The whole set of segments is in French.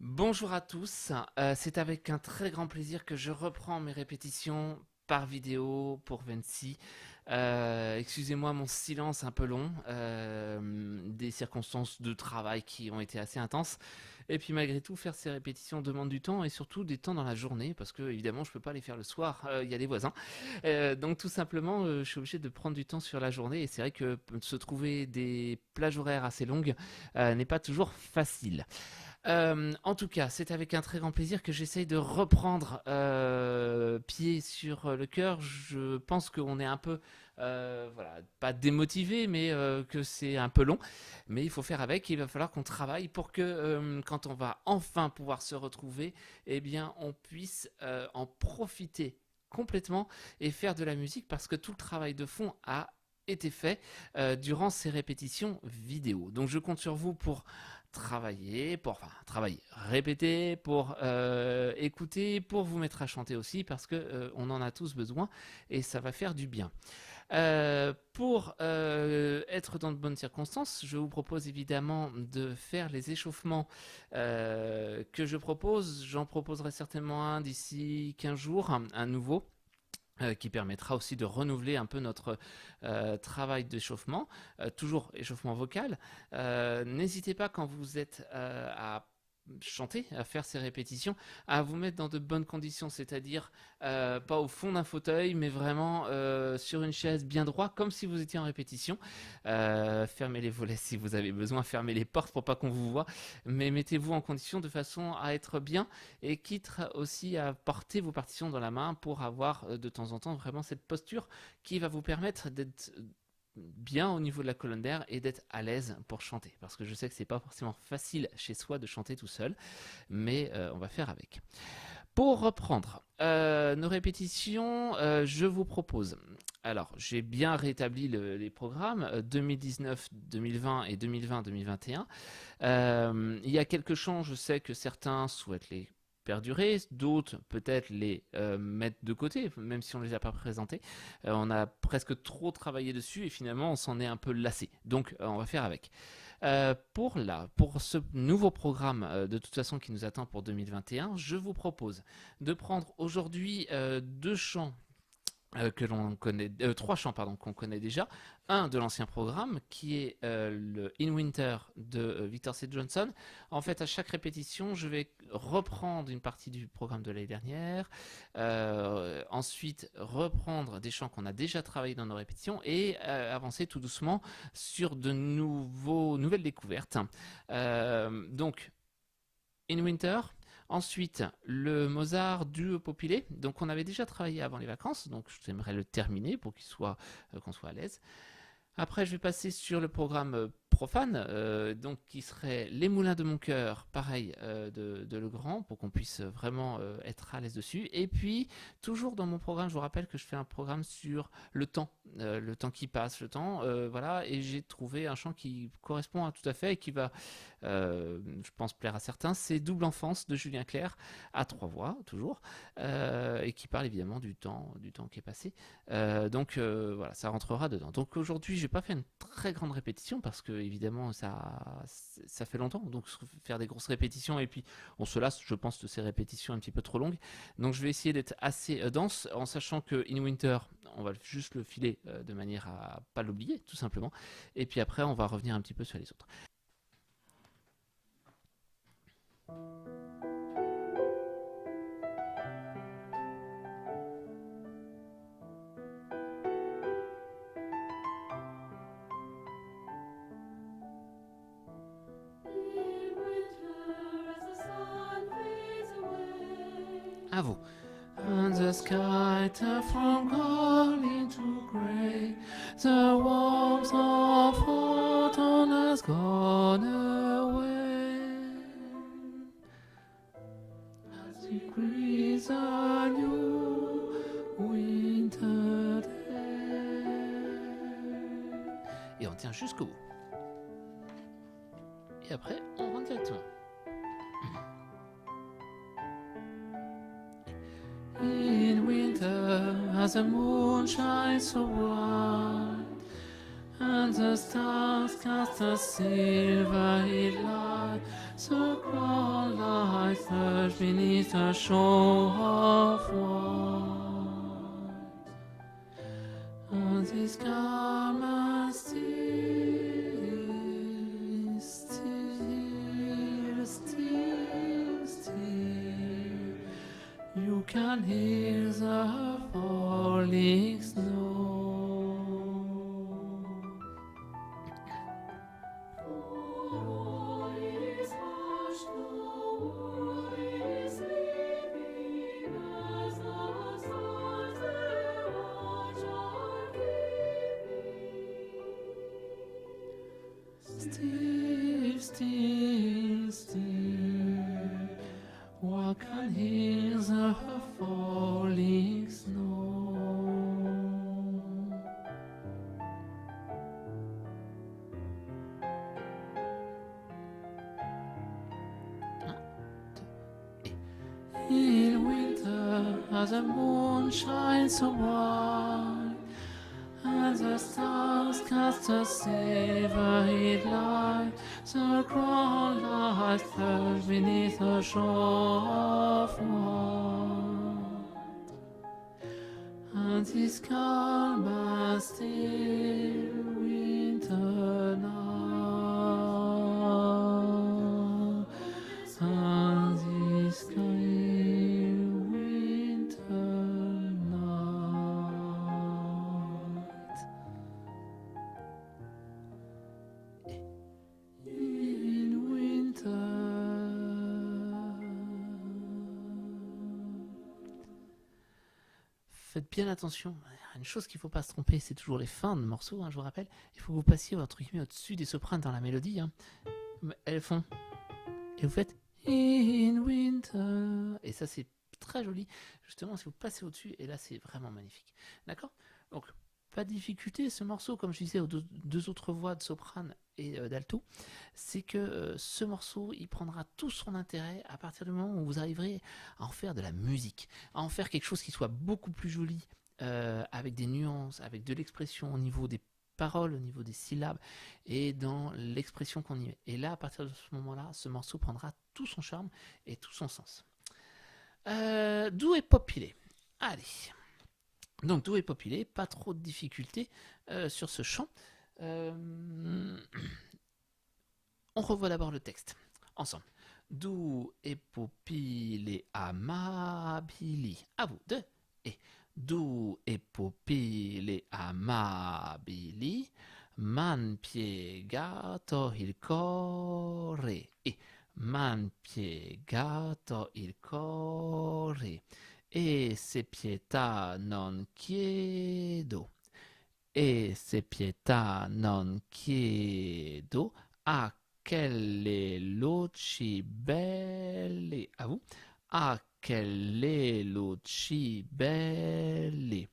Bonjour à tous, c'est avec un très grand plaisir que je reprends mes répétitions par vidéo pour Vinci. Excusez-moi mon silence un peu long, des circonstances de travail qui ont été assez intenses. Et puis malgré tout, faire ces répétitions demande du temps et surtout des temps dans la journée parce que évidemment je peux pas les faire le soir, il y a des voisins. Donc tout simplement, je suis obligé de prendre du temps sur la journée et c'est vrai que se trouver des plages horaires assez longues n'est pas toujours facile. En tout cas, c'est avec un très grand plaisir que j'essaye de reprendre pied sur le cœur. Je pense qu'on est un peu, voilà, pas démotivé, mais que c'est un peu long. Mais il faut faire avec. Il va falloir qu'on travaille pour que quand on va enfin pouvoir se retrouver, eh bien, on puisse en profiter complètement et faire de la musique parce que tout le travail de fond a été fait durant ces répétitions vidéo. Donc je compte sur vous pour travailler, répéter, pour écouter, pour vous mettre à chanter aussi, parce que on en a tous besoin et ça va faire du bien. Pour être dans de bonnes circonstances, je vous propose évidemment de faire les échauffements que je propose. J'en proposerai certainement un d'ici 15 jours, un nouveau qui permettra aussi de renouveler un peu notre travail d'échauffement, toujours échauffement vocal. N'hésitez pas quand vous êtes à chanter, à faire ces répétitions, à vous mettre dans de bonnes conditions, c'est-à-dire pas au fond d'un fauteuil, mais vraiment sur une chaise bien droit, comme si vous étiez en répétition. Fermez les volets si vous avez besoin, fermez les portes pour pas qu'on vous voit, mais mettez-vous en condition de façon à être bien et quitte aussi à porter vos partitions dans la main pour avoir de temps en temps vraiment cette posture qui va vous permettre d'être bien au niveau de la colonne d'air et d'être à l'aise pour chanter. Parce que je sais que c'est pas forcément facile chez soi de chanter tout seul, mais on va faire avec. Pour reprendre nos répétitions, je vous propose. Alors, j'ai bien rétabli les programmes 2019, 2020 et 2020-2021. Il y a quelques chants, je sais que certains souhaitent les perdurer, d'autres peut-être les mettre de côté, même si on ne les a pas présentés. On a presque trop travaillé dessus et finalement on s'en est un peu lassé. Donc on va faire avec. Pour ce nouveau programme de toute façon qui nous attend pour 2021, je vous propose de prendre aujourd'hui deux chants que l'on connaît, trois chants pardon qu'on connaît déjà. Un de l'ancien programme qui est le In Winter de Victor C. Johnson. En fait, à chaque répétition, je vais reprendre une partie du programme de l'année dernière, ensuite reprendre des chants qu'on a déjà travaillé dans nos répétitions et avancer tout doucement sur de nouvelles découvertes. Donc In Winter. Ensuite, le Mozart du Populé. Donc, on avait déjà travaillé avant les vacances. Donc, j'aimerais le terminer pour qu'on soit à l'aise. Après, je vais passer sur le programme profane, donc qui serait Les Moulins de mon cœur, pareil, de Legrand, pour qu'on puisse vraiment être à l'aise dessus. Et puis, toujours dans mon programme, je vous rappelle que je fais un programme sur le temps qui passe, le temps, voilà, et j'ai trouvé un chant qui correspond à tout à fait et qui va, je pense, plaire à certains. C'est Double Enfance de Julien Clerc, à trois voix, toujours, et qui parle évidemment du temps qui est passé. Voilà, ça rentrera dedans. Donc aujourd'hui, j'ai pas fait une très grande répétition parce que évidemment ça fait longtemps. Donc faire des grosses répétitions et puis on se lasse, je pense, de ces répétitions un petit peu trop longues. Donc je vais essayer d'être assez dense en sachant que In Winter, on va juste le filer de manière à pas l'oublier, tout simplement. Et puis après, on va revenir un petit peu sur les autres. À vous. And the sky turned from gold into grey. The warmth of autumn has gone away. As we breathe a new winter day. Et on tient jusqu'au bout. Et après, on rentre directement. In winter, as the moon shines so bright, and the stars cast a silvery light, so call hush beneath a shore of white. On this calm and still, you can hear the falling snow. Still, still, still, one can hear the falling snow. In winter, as the moon shines so bright, and the stars cast a silvery light, the ground lies hushed beneath a shore of white. And this calm and still winter night, and this calm winter night. In winter. Faites bien attention. Une chose qu'il ne faut pas se tromper, c'est toujours les fins de morceaux, hein, je vous rappelle. Il faut que vous passiez entre guillemets au-dessus des sopranes dans la mélodie. Hein. Elles font. Et vous faites In winter. Et ça, c'est très joli. Justement, si vous passez au-dessus, et là, c'est vraiment magnifique. D'accord ? Donc, pas de difficulté. Ce morceau, comme je disais aux deux autres voix de soprane et d'alto, c'est que ce morceau, il prendra tout son intérêt à partir du moment où vous arriverez à en faire de la musique, à en faire quelque chose qui soit beaucoup plus joli, avec des nuances, avec de l'expression au niveau des paroles, au niveau des syllabes et dans l'expression qu'on y met. Et là, à partir de ce moment-là, ce morceau prendra tout son charme et tout son sens. Doux et popilé. Allez. Donc, doux et popilé, pas trop de difficultés sur ce chant. On revoit d'abord le texte ensemble. Doux et popilé amabili. À vous, deux et doux e pupille amabili, man piegato il cuore, e man piegato il cuore, e se pietà non chiedo, e se pietà non chiedo, a quelle luci belle, a vous, a quelle luci belle,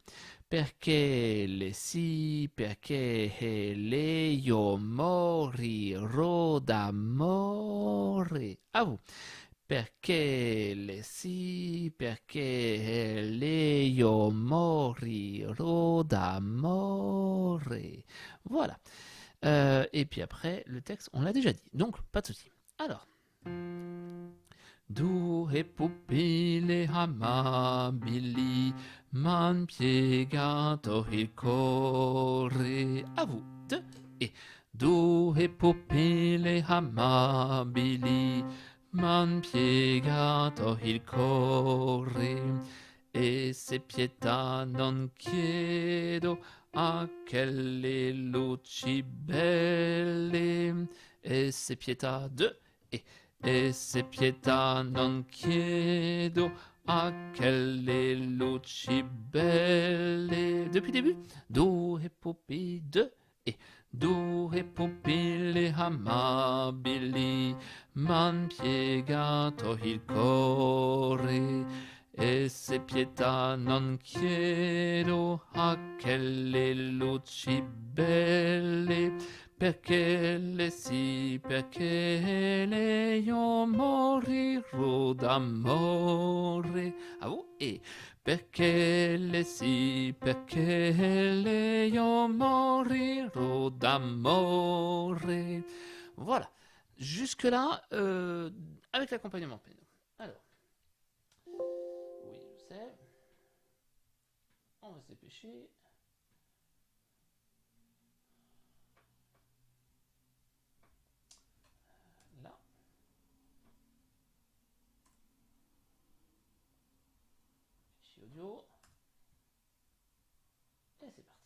perché le sì, perché le io morirò d'amore, a vous, perché le sì, perché le io morirò d'amore. Voilà. Et puis après, le texte, on l'a déjà dit, donc pas de souci. Alors. Due pupille amabili, m'han piegato il cuore. À vous, deux et due pupille amabili, m'han piegato il cuore. E se pietà non chiedo a quelle luci belle. E se pietà, deux e se pietà non chiedo a quelle luci belle. Depuis le début. Due pupille, deux et due pupille amabili, m'han piegato il cuore. E se pietà non chiedo a quelle luci belle, perché le sì, perché le io morirò d'amore. A vous et perché le sì, perché le io morirò d'amore. Voilà. Jusque-là, avec l'accompagnement piano. Alors. se dépêcher. Là. Fichier audio. Et c'est parti.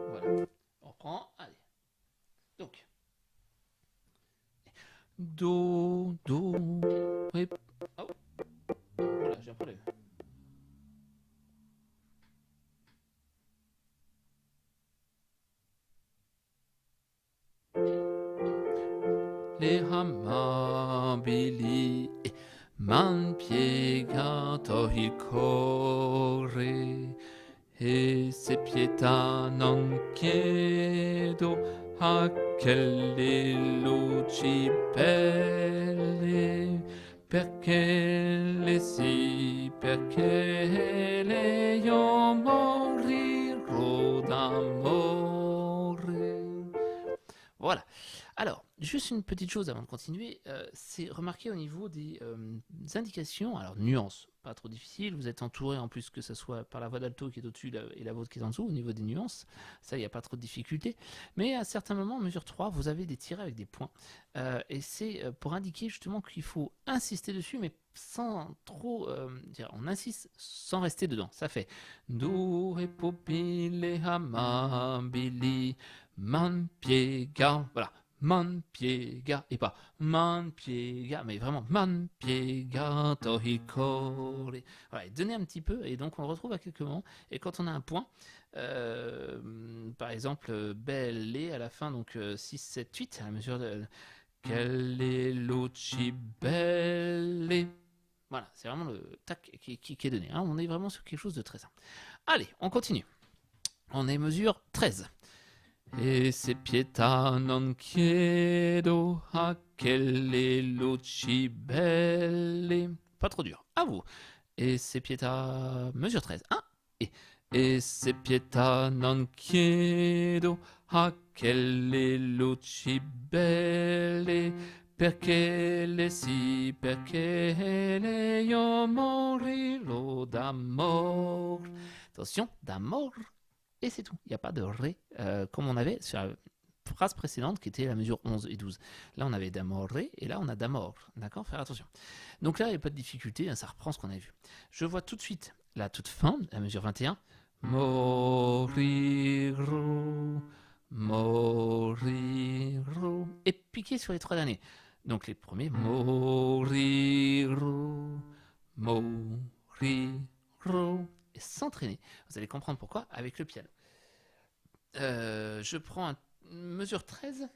Voilà. On reprend. Allez. Donc. Do, do, ré. Oh. Voilà, j'ai un problème. Le amabili man piega tohikore e se pietà non chiedo a quelle luci belle perché le sì perché le io morirò d'amore. Voilà. Alors, juste une petite chose avant de continuer, c'est remarquer au niveau des indications, alors nuances, pas trop difficile, vous êtes entouré en plus que ce soit par la voix d'alto qui est au-dessus et la vôtre qui est en dessous au niveau des nuances, ça il n'y a pas trop de difficulté, mais à certains moments, en mesure 3, vous avez des tirets avec des points, et c'est pour indiquer justement qu'il faut insister dessus, mais sans trop dire, on insiste sans rester dedans, ça fait Do, Ré, Popile, Amabili, Man, Piega, voilà. Man piega, et pas man piega, mais vraiment man piega tohikore. Voilà, donnez un petit peu, et donc on le retrouve à quelques moments. Et quand on a un point, par exemple, belle à la fin, donc 6, 7, 8, à la mesure de quelle est l'ucci belle. Voilà, c'est vraiment le tac qui est donné. Hein. On est vraiment sur quelque chose de très simple. Allez, on continue. On est mesure 13. E se pietà non chiedo a quelle luci belle. Pas trop dur. À vous. E se pietà. Mesure 13. 1 e se pietà non chiedo a quelle luci belle. Perché le sì, perché le io morirò d'amore. Attention, d'amore. Et c'est tout. Il n'y a pas de ré comme on avait sur la phrase précédente qui était la mesure 11 et 12. Là, on avait d'amore et là, on a d'amore. D'accord. Faire attention. Donc là, il n'y a pas de difficulté. Hein, ça reprend ce qu'on avait vu. Je vois tout de suite la toute fin, la mesure 21. Moriro, moriro. Et piquer sur les trois derniers. Donc les premiers. Moriro, moriro. Et s'entraîner. Vous allez comprendre pourquoi avec le piano. Je prends mesure 13.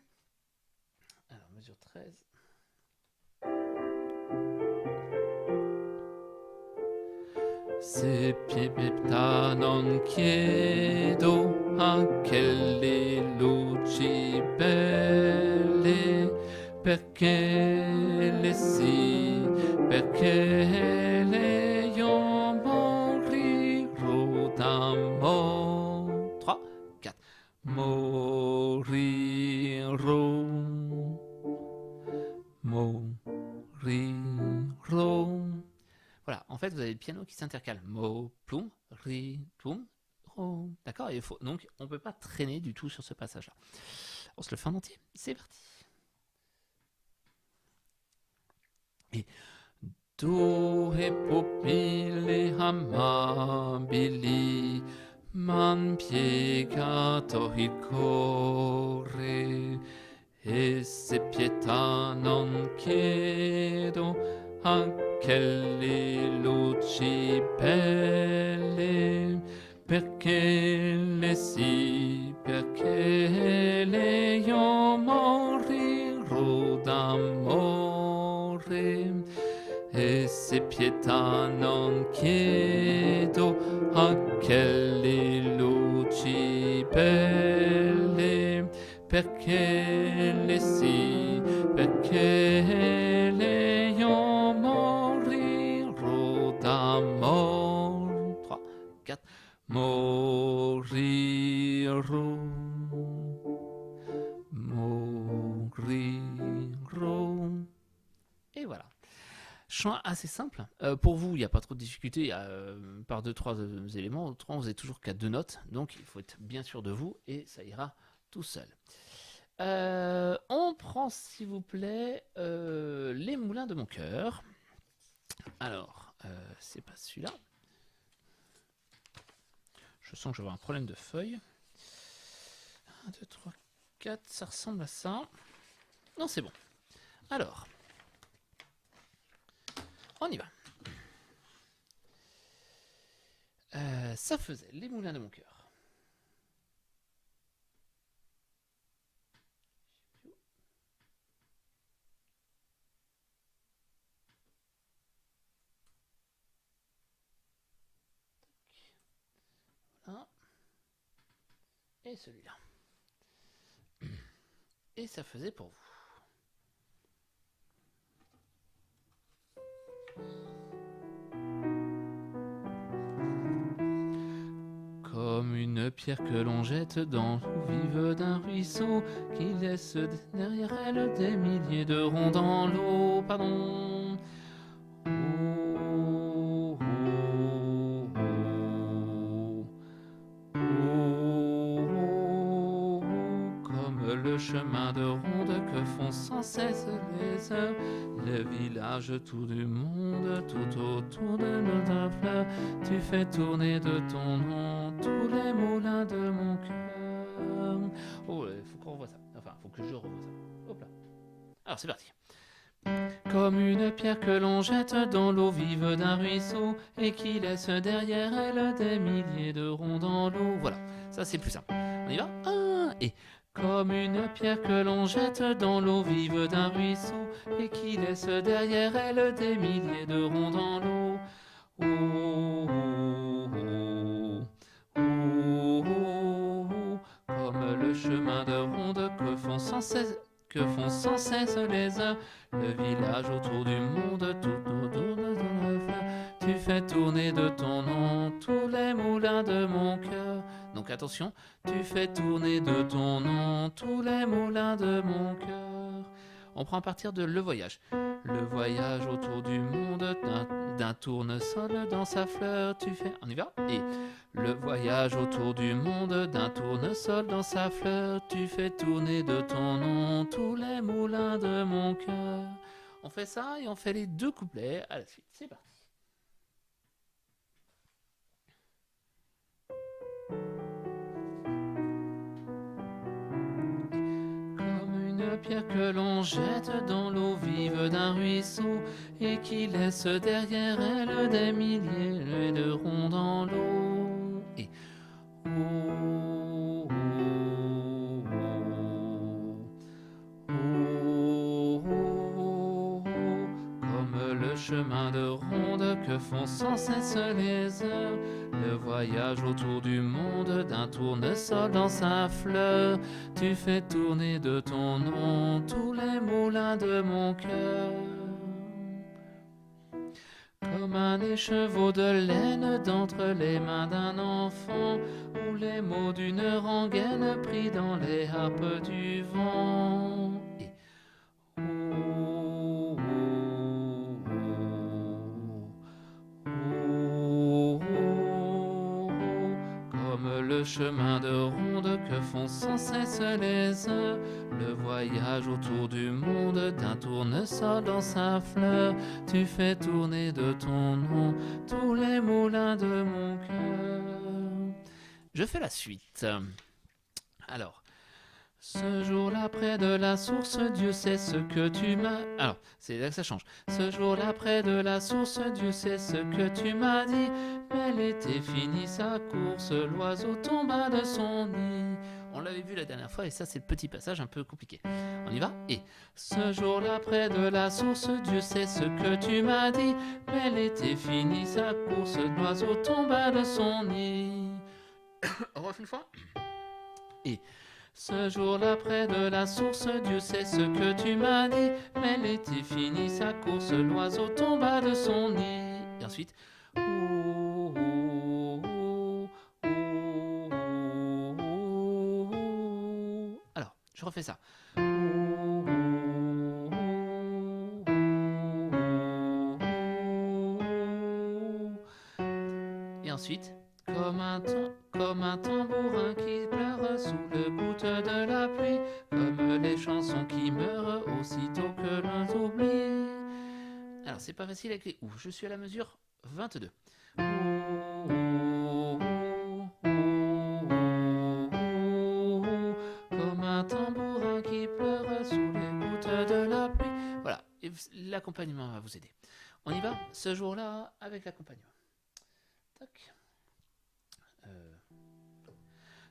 Alors, mesure 13. Se pietà non chiedo a quelle luci belle perché le sì perché le io morirò d'amore. 3, 4. Morirò, morirò. Voilà, en fait, vous avez le piano qui s'intercale. Mo, ploum, ri, ploum, ro. D'accord. Donc, on ne peut pas traîner du tout sur ce passage-là. On se le fait en entier. C'est parti. Et do, ré, popile, amabili, man, piega, tohikore. E se pietà non chiedo a quelle luci belle perché le sì perché le io morirò d'amore e se pietà non chiedo a quelle luci belle perché le sì perché le io morirò d'amore. 3, 4. Morirò. chant assez simple. Pour vous, il n'y a pas trop de difficulté. Il y a par 2-3 éléments. Autrement, vous êtes toujours qu'à 2 notes. Donc, il faut être bien sûr de vous et ça ira tout seul. On prend, s'il vous plaît, Les Moulins de mon cœur. Alors, c'est pas celui-là. Je sens que je vais avoir un problème de feuille. 1, 2, 3, 4, ça ressemble à ça. Non, c'est bon. Alors, on y va. Ça faisait Les Moulins de mon cœur. Voilà. Et celui-là. Et ça faisait pour vous. Comme une pierre que l'on jette dans l'eau vive d'un ruisseau qui laisse derrière elle des milliers de ronds dans l'eau. Pardon. Oh, oh, oh. Oh, oh, oh. Comme le chemin de ronde que font sans cesse les heures, le village tout du monde, tout autour de notre fleur, tu fais tourner de ton nom tous les moulins de mon cœur. Oh, il faut qu'on revoie ça. Enfin, il faut que je revoie ça. Hop là. Alors, c'est parti. Comme une pierre que l'on jette dans l'eau vive d'un ruisseau et qui laisse derrière elle des milliers de ronds dans l'eau. Voilà, ça c'est plus simple. On y va. 1 et comme une pierre que l'on jette dans l'eau vive d'un ruisseau et qui laisse derrière elle des milliers de ronds dans l'eau. Oh, oh, oh, oh, oh, oh, comme le chemin de ronde que font sans cesse les heures, le village autour du monde, tout autour de ton fleur, tu fais tourner de ton nom tous les moulins de mon cœur. Donc attention, tu fais tourner de ton nom tous les moulins de mon cœur. On prend à partir de Le Voyage. Le voyage autour du monde d'un tournesol dans sa fleur, tu fais... On y va. Et le voyage autour du monde d'un tournesol dans sa fleur, tu fais tourner de ton nom tous les moulins de mon cœur. On fait ça et on fait les 2 couplets à la suite. C'est parti. Pierre que l'on jette dans l'eau vive d'un ruisseau et qui laisse derrière elle des milliers de ronds dans l'eau. Et oh, oh, oh, oh, oh, oh, comme le chemin de ronde que font sans cesse les heures, le voyage autour du monde d'un tournesol dans sa fleur, tu fais tourner de ton nom tous les moulins de mon cœur. Comme un écheveau de laine d'entre les mains d'un enfant, ou les mots d'une rengaine pris dans les harpes du vent. Et oh, oh, oh, oh, oh, comme le chemin de ronde que font sans cesse les heures, le voyage autour du monde d'un tournesol dans sa fleur, tu fais tourner de ton nom tous les moulins de mon cœur. Je fais la suite. Alors, ce jour-là près de la source, Dieu sait ce que tu m'as... Alors, c'est là que ça change. Ce jour-là près de la source, Dieu sait ce que tu m'as dit. Mais l'été finit sa course, l'oiseau tomba de son nid. On l'avait vu la dernière fois et ça c'est le petit passage un peu compliqué. On y va. Et ce jour-là près de la source, Dieu sait ce que tu m'as dit. Mais l'été finit sa course, l'oiseau tomba de son nid. On refait une fois. Et ce jour-là près de la source, Dieu sait ce que tu m'as dit. Mais l'été finit sa course, l'oiseau tomba de son nid. Et ensuite. Oh, oh, oh, oh, oh, oh. Alors, je refais ça. Oh, oh, oh, oh, ensuite, comme un tambourin qui pleure sous le goutte de la pluie, comme les chansons qui meurent aussitôt que l'on oublie. Alors, c'est pas facile avec les ou. Je suis à la mesure 22. Comme un tambourin qui pleure sous les gouttes de la pluie. Voilà, et l'accompagnement va vous aider. On y va ce jour-là avec l'accompagnement. Tac.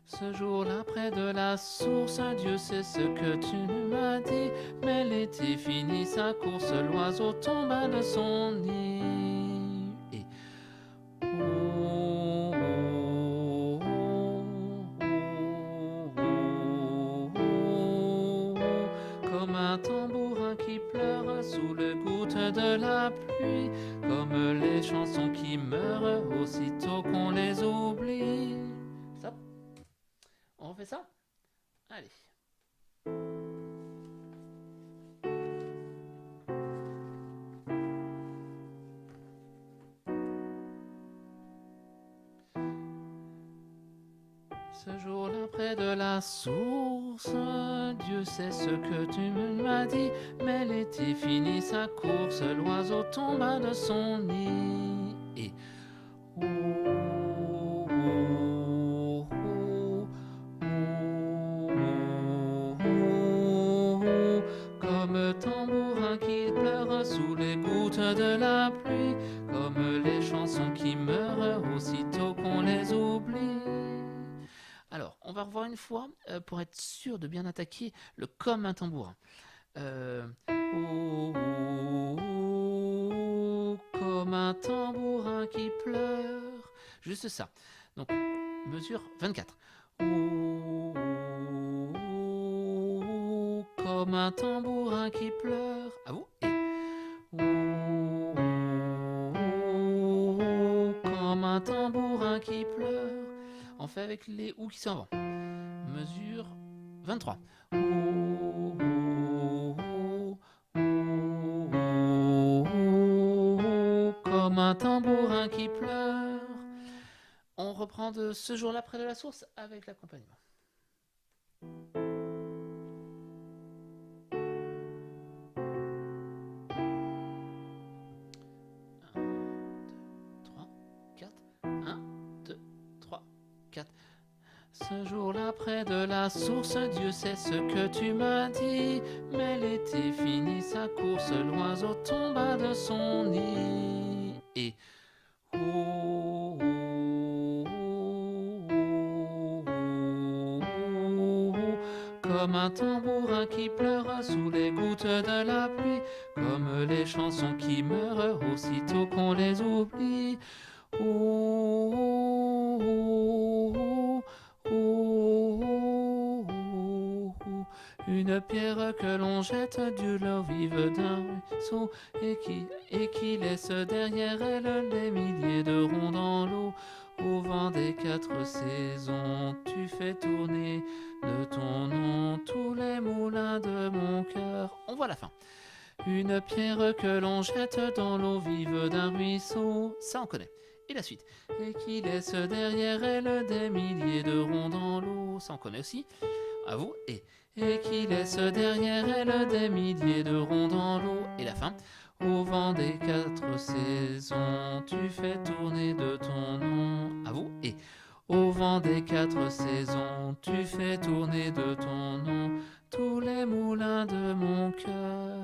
Ce jour-là, près de la source, Dieu sait ce que tu m'as dit. Mais l'été finit sa course, l'oiseau tomba de son nid. Et comme un tambourin qui pleure sous le goutte de la pluie, comme les chansons qui meurent aussitôt qu'on les oublie. Stop. On refait ça? Allez. Ce jour-là, près de la source, Dieu sait ce que tu m'as dit, mais l'été finit sa course, l'oiseau tomba de son nid. Et comme tambourin qui pleure sous les gouttes de la pluie, comme les chansons qui meurent aussitôt qu'on les oublie. Alors, on va revoir une fois pour être sûr de bien attaquer le comme un tambourin. Comme un tambourin qui pleure. Juste ça. Donc, mesure 24. Comme un tambourin qui pleure. À vous. Et comme un tambourin qui pleure. On fait avec les ou qui sont avant. Mesure 23. Comme un tambourin qui pleure. On reprend de ce jour-là près de la source avec l'accompagnement. 1, 2, 3, 4. Ce jour-là, près de la source, Dieu sait ce que tu m'as dit. Mais l'été finit sa course, l'oiseau tomba de son nid. Et comme un tambourin qui pleure sous les gouttes de la pluie, comme les chansons qui meurent aussitôt qu'on les oublie. Une pierre que l'on jette du l'eau vive d'un ruisseau et qui laisse derrière elle des milliers de ronds dans l'eau. Au vent des 4 saisons, tu fais tourner de ton nom tous les moulins de mon cœur. On voit la fin. Une pierre que l'on jette dans l'eau vive d'un ruisseau, ça on connaît. Et la suite. Et qui laisse derrière elle des milliers de ronds dans l'eau, ça on connaît aussi. À vous. Et qui laisse derrière elle des milliers de ronds dans l'eau. Et la fin. Au vent des 4 saisons, tu fais tourner de ton nom. À vous. Et au vent des 4 saisons, tu fais tourner de ton nom tous les moulins de mon cœur.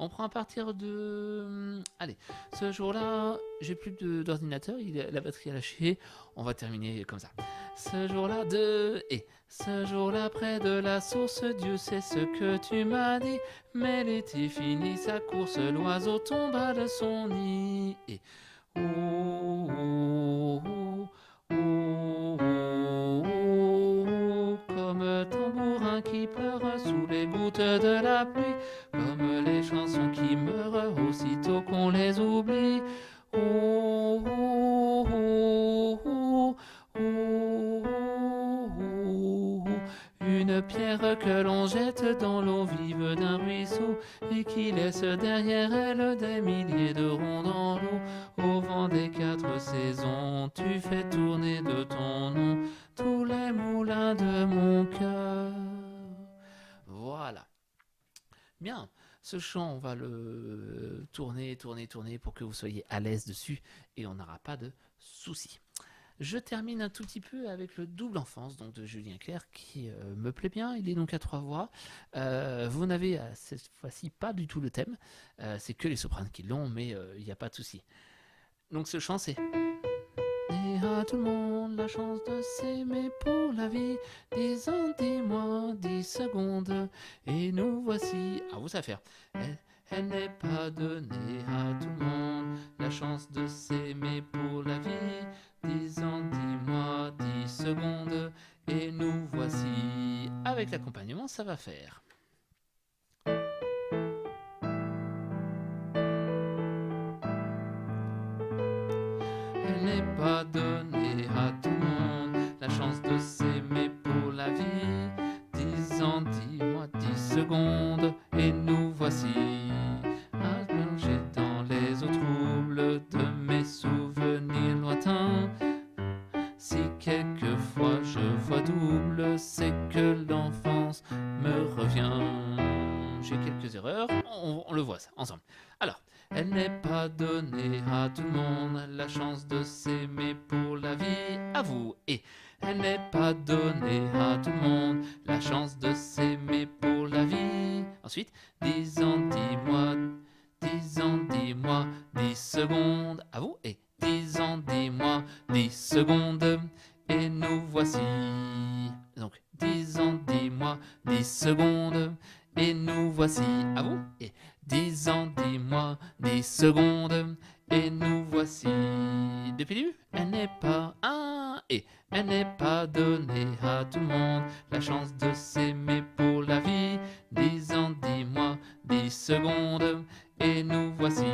On prend à partir de... Allez, ce jour-là, j'ai plus d'ordinateur, la batterie a lâché. On va terminer comme ça. Ce jour-là et ce jour-là près de la source, Dieu sait ce que tu m'as dit. Mais l'été finit sa course, l'oiseau tomba de son nid. Et comme tambourin qui pleure sous les gouttes de la pluie, comme les chansons qui meurent aussitôt qu'on les oublie. Une pierre que l'on jette dans l'eau vive d'un ruisseau et qui laisse derrière elle des milliers de ronds dans l'eau. Au vent des 4 saisons, bon, tu fais tourner de ton nom tous les moulins de mon cœur. Voilà. Bien, ce chant, on va le tourner pour que vous soyez à l'aise dessus et on n'aura pas de soucis. Je termine un tout petit peu avec le double enfance donc de Julien Clerc qui me plaît bien. Il est donc à 3 voix. Vous n'avez cette fois-ci pas du tout le thème. C'est que les sopranes qui l'ont, mais il n'y a pas de souci. Donc ce chant c'est... Et à tout le monde la chance de s'aimer pour la vie. 10 ans, 10 mois, 10 secondes. Et nous voici... Ah, vous savez faire. Elle n'est pas donnée à tout le monde la chance de s'aimer pour la vie. 10 ans, 10 mois, 10 secondes. Et nous voici. Avec l'accompagnement, ça va faire. Elle n'est pas donnée à tout le monde la chance de s'aimer pour la vie. 10 ans, 10 mois, 10 secondes. Et nous voici à plonger dans les eaux troubles de mes souvenirs lointains. Si quelquefois je vois double, c'est que l'enfance me revient. J'ai quelques erreurs, on le voit ça ensemble. Alors, elle n'est pas donnée à tout le monde la chance de s'aimer pour la vie. À vous. Et elle n'est pas donnée à tout le monde la chance de s'aimer pour la vie. Ensuite, 10 ans, 10 mois, 10 ans, 10 mois, 10 secondes. À vous. Et 10 ans, 10 mois, 10 secondes. Et nous voici. Donc, 10 ans, 10 mois, 10 secondes. Et nous voici. À vous. Et 10 ans, 10 mois, 10 secondes. Et nous voici. Depuis le début, elle n'est pas un. Et elle n'est pas donnée à tout le monde la chance de s'aimer pour la vie. 10 ans, 10 mois, 10 secondes. Et nous voici.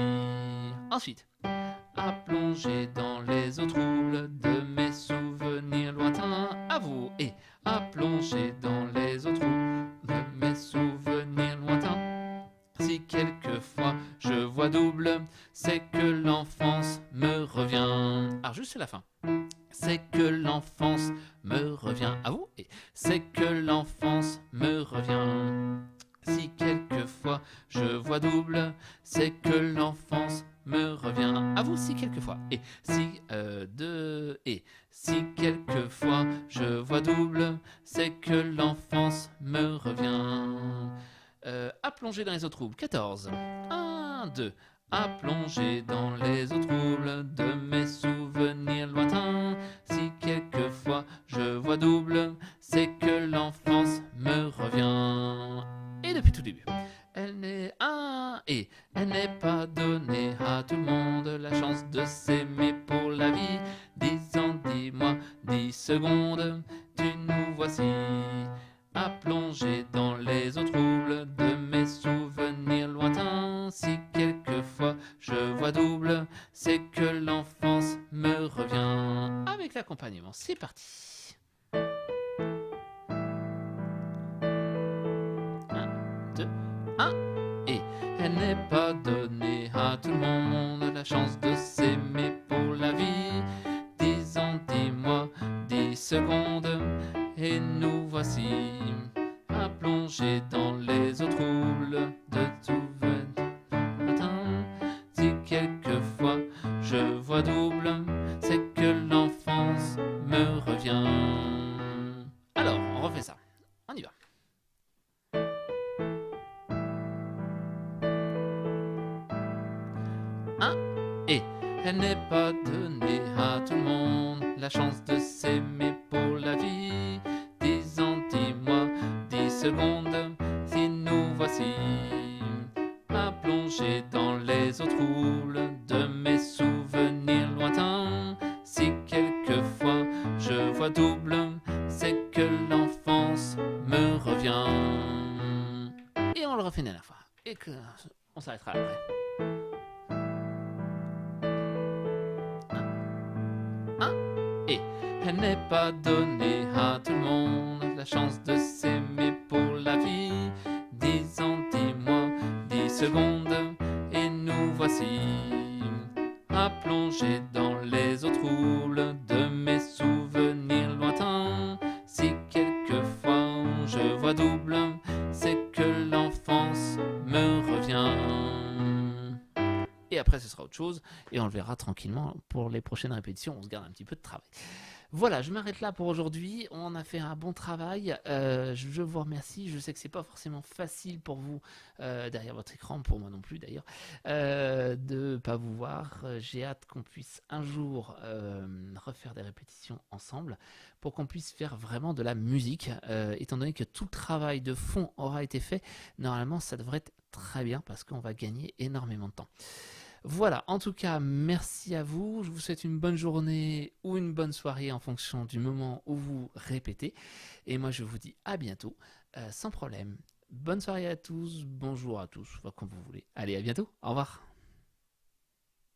Ensuite, à plonger dans les eaux troubles de mes souvenirs lointains. À vous. Et à plonger dans les eaux troubles de mes souvenirs lointains. Si quelquefois je vois double, c'est que l'enfance me revient. Alors juste la fin. C'est que l'enfance me revient. À vous. Et c'est que l'enfance me revient. Si quelquefois je vois double, c'est que l'enfance me revient. À vous. Si quelquefois. Et si et si quelquefois je vois double, c'est que l'enfance me revient. À plonger dans les eaux troubles. 14. 1, 2. À plonger dans les eaux troubles de mes souvenirs lointains. Si quelquefois je vois double, c'est que l'enfance me revient. Et depuis tout début. Elle n'est et elle n'est pas donnée à tout le monde la chance de s'aimer pour la vie. 10 ans, 10 mois, 10 secondes. Tu nous voici. À plonger dans les eaux troubles de mes souvenirs lointains. Si quelquefois je vois double, c'est que l'enfance me revient. Avec l'accompagnement, c'est parti. 1, 2, 1. Et elle n'est pas donnée à tout le monde la chance de s'aimer pour la vie. 10 ans, 10 mois, 10 secondes. Et nous voici à plonger dans les eaux troubles de souvenirs. Si quelquefois je vois double, c'est que l'enfance me revient. Alors, on refait ça. On y va. Et elle n'est pas donnée à tout le monde la chance de s'aimer pour la vie. 10 ans, 10 mois, 10 secondes. Si nous voici à plonger dans les eaux troubles de mes souvenirs lointains. Si quelquefois je vois double, c'est que l'enfance me revient. Et on le refait une dernière fois. Et que on s'arrêtera après. Et elle n'est pas donnée à tout le monde la chance de s'aimer pour la vie. 10 ans, 10 mois, 10 secondes. Et nous voici à plonger dans les eaux troubles chose et on le verra tranquillement pour les prochaines répétitions. On se garde un petit peu de travail. Voilà, je m'arrête là pour aujourd'hui. On a fait un bon travail. Je vous remercie. Je sais que c'est pas forcément facile pour vous derrière votre écran, pour moi non plus d'ailleurs, de pas vous voir. J'ai hâte qu'on puisse un jour refaire des répétitions ensemble pour qu'on puisse faire vraiment de la musique. Étant donné que tout le travail de fond aura été fait, normalement ça devrait être très bien parce qu'on va gagner énormément de temps. Voilà, en tout cas, merci à vous. Je vous souhaite une bonne journée ou une bonne soirée en fonction du moment où vous répétez. Et moi, je vous dis à bientôt, sans problème. Bonne soirée à tous, bonjour à tous, comme vous voulez. Allez, à bientôt, au revoir.